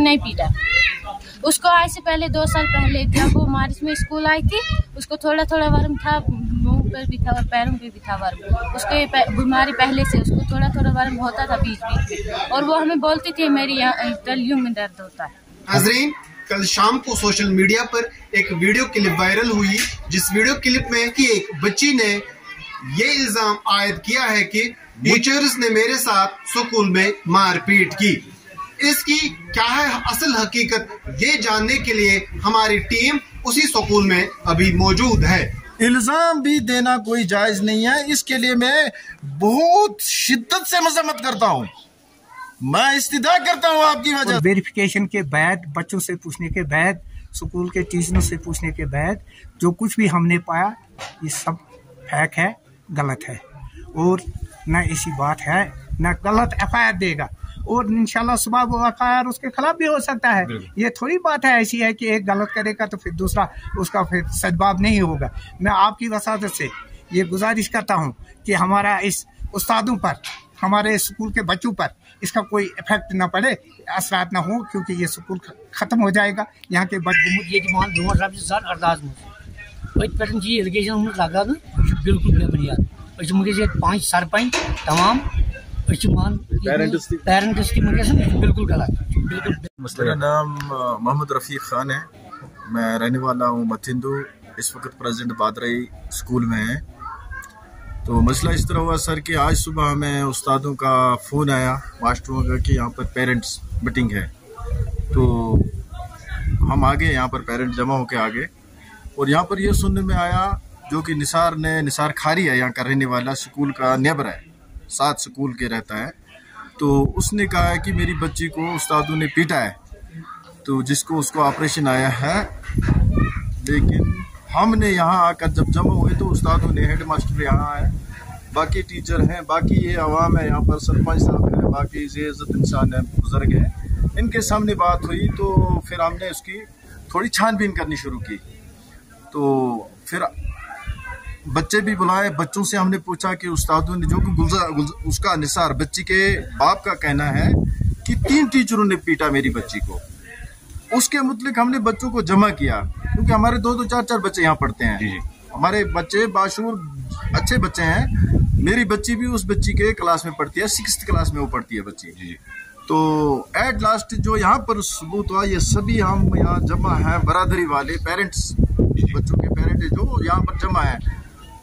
नहीं पीटा। उसको आज से पहले 2 साल पहले जब वो मार्च में स्कूल आई थी, उसको थोड़ा थोड़ा वर्म था, मुंह पर भी था और पैरों पे भी था वर्म। उसको ये बीमारी पहले से, उसको थोड़ा थोड़ा वर्म होता था बीच बीच में, और वो हमें बोलती थी मेरी तलियों में दर्द होता है। नाज़रीन, कल शाम को सोशल मीडिया पर एक वीडियो क्लिप वायरल हुई, जिस वीडियो क्लिप में कि एक बच्ची ने ये इल्जाम आयद किया है कि टीचर्स ने मेरे साथ स्कूल में मारपीट की। इसकी क्या है असल हकीकत, ये जानने के लिए हमारी टीम उसी स्कूल में अभी मौजूद है। इल्जाम भी देना कोई जायज नहीं है, इसके लिए मैं बहुत शिद्दत से मजम्मत करता हूँ। मैं इस्तिदा करता हूँ आपकी वजह। वेरिफिकेशन के बाद, बच्चों से पूछने के बाद, स्कूल के टीचरों से पूछने के बाद जो कुछ भी हमने पाया, ये सब फेक है, गलत है, और न ऐसी बात है, न गलत FIR देगा, और इंशाल्लाह सुबह वो FIR उसके खिलाफ भी हो सकता है। ये थोड़ी बात है ऐसी है कि एक गलत करेगा तो फिर दूसरा उसका फिर सद्भाव नहीं होगा। मैं आपकी वसादत से ये गुजारिश करता हूँ कि हमारा इस उस्तादों पर, हमारे स्कूल के बच्चों पर इसका कोई इफेक्ट ना पड़े, असरात ना हो, क्योंकि ये स्कूल खत्म हो जाएगा। यहाँ के बिल्कुल बेबुनियाद 5 सरपंच तमाम बिल्कुल गलत। मेरा नाम मोहम्मद रफ़ीक खान है, मैं रहने वाला हूँ मथिंदू, इस वक्त प्रेसिडेंट बादराई स्कूल में है। तो मसला इस तरह हुआ सर कि आज सुबह हमें उस्तादों का फ़ोन आया, मास्टरों का, कि यहाँ पर पेरेंट्स मीटिंग है। तो हम आ गए, यहाँ पर पेरेंट्स जमा होकर आ गए, और यहाँ पर ये सुनने में आया जो कि निसार खारी है, यहाँ का रहने वाला, स्कूल का नेबर है, 7 स्कूल के रहता है। तो उसने कहा है कि मेरी बच्ची को उस्तादों ने पीटा है, तो जिसको उसको ऑपरेशन आया है। लेकिन हमने यहाँ आकर जब जमा हुए तो उस्तादों ने, हेड मास्टर यहाँ है, बाकी टीचर हैं, बाकी ये अवाम है, यहाँ पर सरपंच साहब हैं, बाकी इज़्ज़त इंसान है, बुजुर्ग हैं, इनके सामने बात हुई। तो फिर हमने उसकी थोड़ी छानबीन करनी शुरू की। तो फिर बच्चे भी बुलाए, बच्चों से हमने पूछा कि उस्तादों ने, जो कि उसका निसार बच्ची के बाप का कहना है कि 3 टीचरों ने पीटा मेरी बच्ची को। उसके मुतलिक हमने बच्चों को जमा किया, क्योंकि हमारे 2-2, 4-4 बच्चे यहाँ पढ़ते हैं। हमारे बच्चे बाशूर अच्छे बच्चे हैं। मेरी बच्ची भी उस बच्ची के क्लास में पढ़ती है, 6th क्लास में वो पढ़ती है बच्ची। तो एट लास्ट जो यहाँ पर सबूत हुआ, ये सभी हम यहाँ जमा हैं, बरादरी वाले पेरेंट्स, बच्चों के पेरेंट्स जो यहाँ पर जमा है।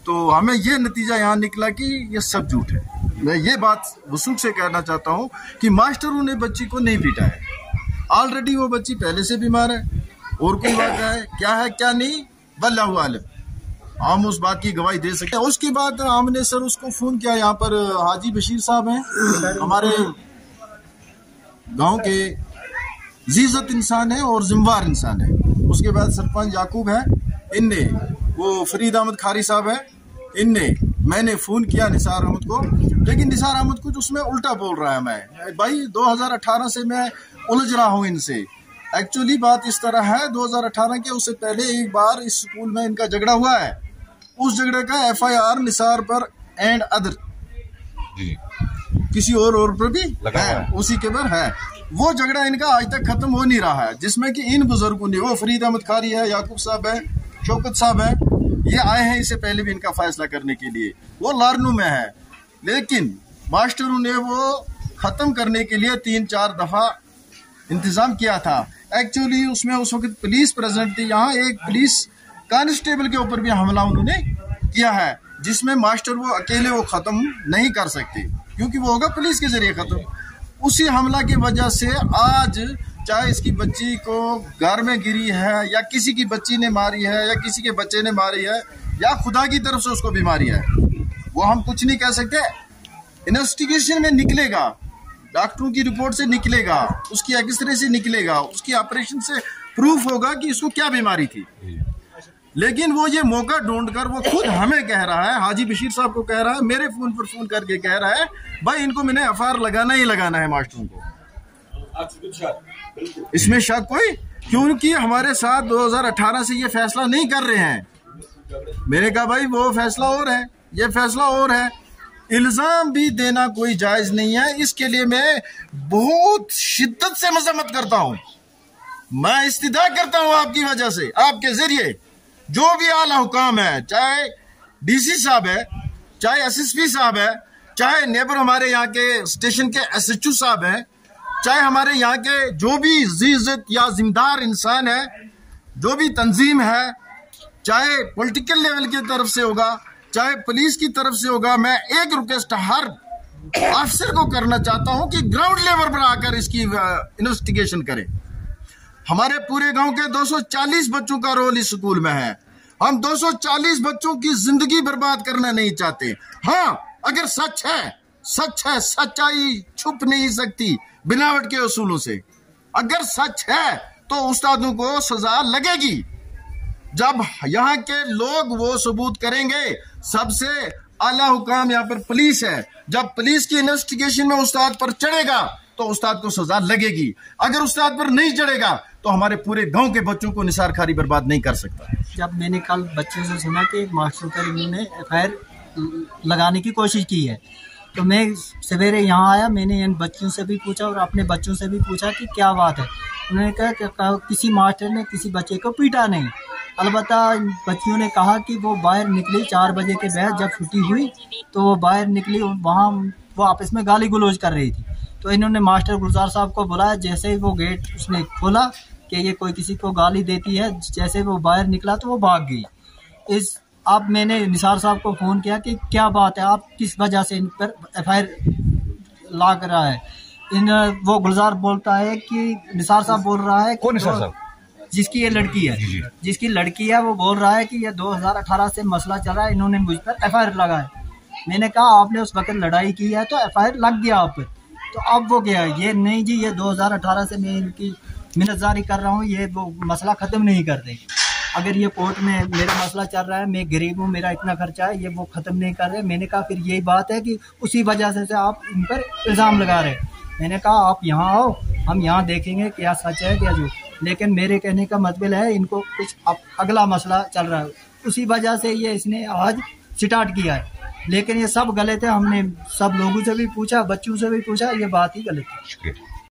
तो हमें ये नतीजा यहाँ निकला कि ये सब झूठ है। मैं ये बात वसूख से कहना चाहता हूँ कि मास्टरों ने बच्ची को नहीं पीटा है। ऑलरेडी वो बच्ची पहले से बीमार है, और कोई बात है क्या नहीं, वल्लाहु आलम, हम उस बात की गवाही दे सकते हैं। उसके बाद हमने सर उसको फ़ोन किया, यहाँ पर हाजी बशीर साहब हैं, हमारे गांव के इज़्ज़त इंसान है और जिम्मेवार इंसान है। उसके बाद सरपंच याकूब है, इनने, वो फरीद अहमद खारी साहब है, इनने, मैंने फ़ोन किया निसार अहमद को, लेकिन निसार अहमद कुछ उसमें उल्टा बोल रहा है। मैं भाई 2018 से मैं उलझ रहा हूँ इनसे। एक्चुअली बात इस तरह है, 2018 के उससे पहले एक बार इस स्कूल में इनका झगड़ा हुआ है। उस झगड़े का FIR निसार पर एंड अदर किसी और पर भी है, उसी के पर है। वो झगड़ा इनका आज तक खत्म हो नहीं रहा है, जिसमें कि इन बुजुर्गों ने, वो फरीद अहमद खारी है, याकूब साहब है, शौकत साहब है, ये आए हैं इससे पहले भी इनका फैसला करने के लिए। वो लारनू में है, लेकिन मास्टरों ने वो खत्म करने के लिए 3-4 दफा इंतजाम किया था। एक्चुअली उसमें उस वक्त पुलिस प्रेजेंट थी, यहाँ एक पुलिस कांस्टेबल के ऊपर भी हमला उन्होंने किया है, जिसमें मास्टर वो अकेले वो खत्म नहीं कर सकते, क्योंकि वो होगा पुलिस के जरिए खत्म। उसी हमला की वजह से आज चाहे इसकी बच्ची को घर में गिरी है, या किसी की बच्ची ने मारी है, या किसी के बच्चे ने मारी है, या खुदा की तरफ से उसको बीमारी है, वो हम कुछ नहीं कह सकते। इन्वेस्टिगेशन में निकलेगा, डॉक्टरों की रिपोर्ट से निकलेगा, उसकी एक्सरे से निकलेगा, उसकी ऑपरेशन से प्रूफ होगा कि इसको क्या बीमारी थी। लेकिन वो ये मौका ढूंढकर वो खुद हमें कह रहा है, हाजी बशीर साहब को कह रहा है, मेरे फोन पर फोन करके कह रहा है, भाई इनको मैंने FIR लगाना ही लगाना है मास्टरों को। इसमें शक कोई, क्योंकि हमारे साथ 2018 से ये फैसला नहीं कर रहे हैं। मैंने कहा भाई वो फैसला और है, ये फैसला और है। इल्जाम भी देना कोई जायज नहीं है, इसके लिए मैं बहुत शिद्दत से मजम्मत करता हूँ। मैं इस्तिदा करता हूं आपकी वजह से, आपके जरिए जो भी आला हुकाम है, चाहे डीसी साहब है, चाहे एसएसपी साहब है, चाहे नेबर हमारे यहाँ के स्टेशन के एसएचओ साहब हैं, चाहे हमारे यहाँ के जो भी इज्जत या जिम्मेदार इंसान है, जो भी तंजीम है, चाहे पॉलिटिकल लेवल की तरफ से होगा, चाहे पुलिस की तरफ से होगा, मैं एक रिक्वेस्ट हर अफसर को करना चाहता हूं कि ग्राउंड लेवल पर आकर इसकी इन्वेस्टिगेशन करें। हमारे पूरे गांव के 240 बच्चों का रोल इस स्कूल में है। हम 240 बच्चों की जिंदगी बर्बाद करना नहीं चाहते। हाँ, अगर सच है, सच्चाई छुप नहीं सकती बनावट के उसूलों से। अगर सच है तो उस्तादों को सजा लगेगी। जब यहाँ के लोग वो सबूत करेंगे, सबसे आला हुकाम यहाँ पर पुलिस है, जब पुलिस की इन्वेस्टिगेशन में उस्ताद पर चढ़ेगा तो उस्ताद को सजा लगेगी। अगर उस्ताद पर नहीं चढ़ेगा तो हमारे पूरे गांव के बच्चों को निसार खारी बर्बाद नहीं कर सकता। जब मैंने कल बच्चों से सुना कि मास्टरों पर इन्होंने एफआईआर लगाने की कोशिश की है, तो मैं सवेरे यहाँ आया, मैंने इन बच्चों से भी पूछा और अपने बच्चों से भी पूछा कि क्या बात है। उन्होंने कहा कि किसी मास्टर ने किसी बच्चे को पीटा नहीं। अलबत्ता बच्चियों ने कहा कि वो बाहर निकली 4 बजे के बाद, जब छुट्टी हुई तो वो बाहर निकली, वहाँ वो आपस में गाली गलौज कर रही थी। तो इन्होंने मास्टर गुलजार साहब को बुलाया। जैसे ही वो गेट उसने खोला कि ये कोई किसी को गाली देती है, जैसे वो बाहर निकला तो वो भाग गई। अब मैंने निसार साहब को फ़ोन किया कि क्या बात है, आप किस वजह से इन पर एफआईआर लाग रहा है। वो गुलजार बोलता है कि निसार साहब बोल रहा है, कौन निसार साहब? जिसकी ये लड़की है, जिसकी लड़की है, वो बोल रहा है कि ये 2018 से मसला चल रहा है, इन्होंने मुझ पर एफआईआर लगाया। मैंने कहा आपने उस वक्त लड़ाई की है तो एफआईआर लग गया आप पर। तो अब वो क्या है, ये नहीं जी, ये 2018 से मैं इनकी मिन्नतजारी कर रहा हूँ, ये वो मसला ख़त्म नहीं करते। अगर ये कोर्ट में मेरा मसला चल रहा है, मैं गरीब हूँ, मेरा इतना खर्चा है, ये वो ख़त्म नहीं कर रहे। मैंने कहा फिर यही बात है कि उसी वजह से आप इन पर इल्ज़ाम लगा रहे। मैंने कहा आप यहाँ आओ, हम यहाँ देखेंगे क्या सच है क्या झूठ। लेकिन मेरे कहने का मतलब है इनको कुछ अगला मसला चल रहा है, उसी वजह से ये इसने आज स्टार्ट किया है। लेकिन ये सब गलत है। हमने सब लोगों से भी पूछा, बच्चों से भी पूछा, ये बात ही गलत है।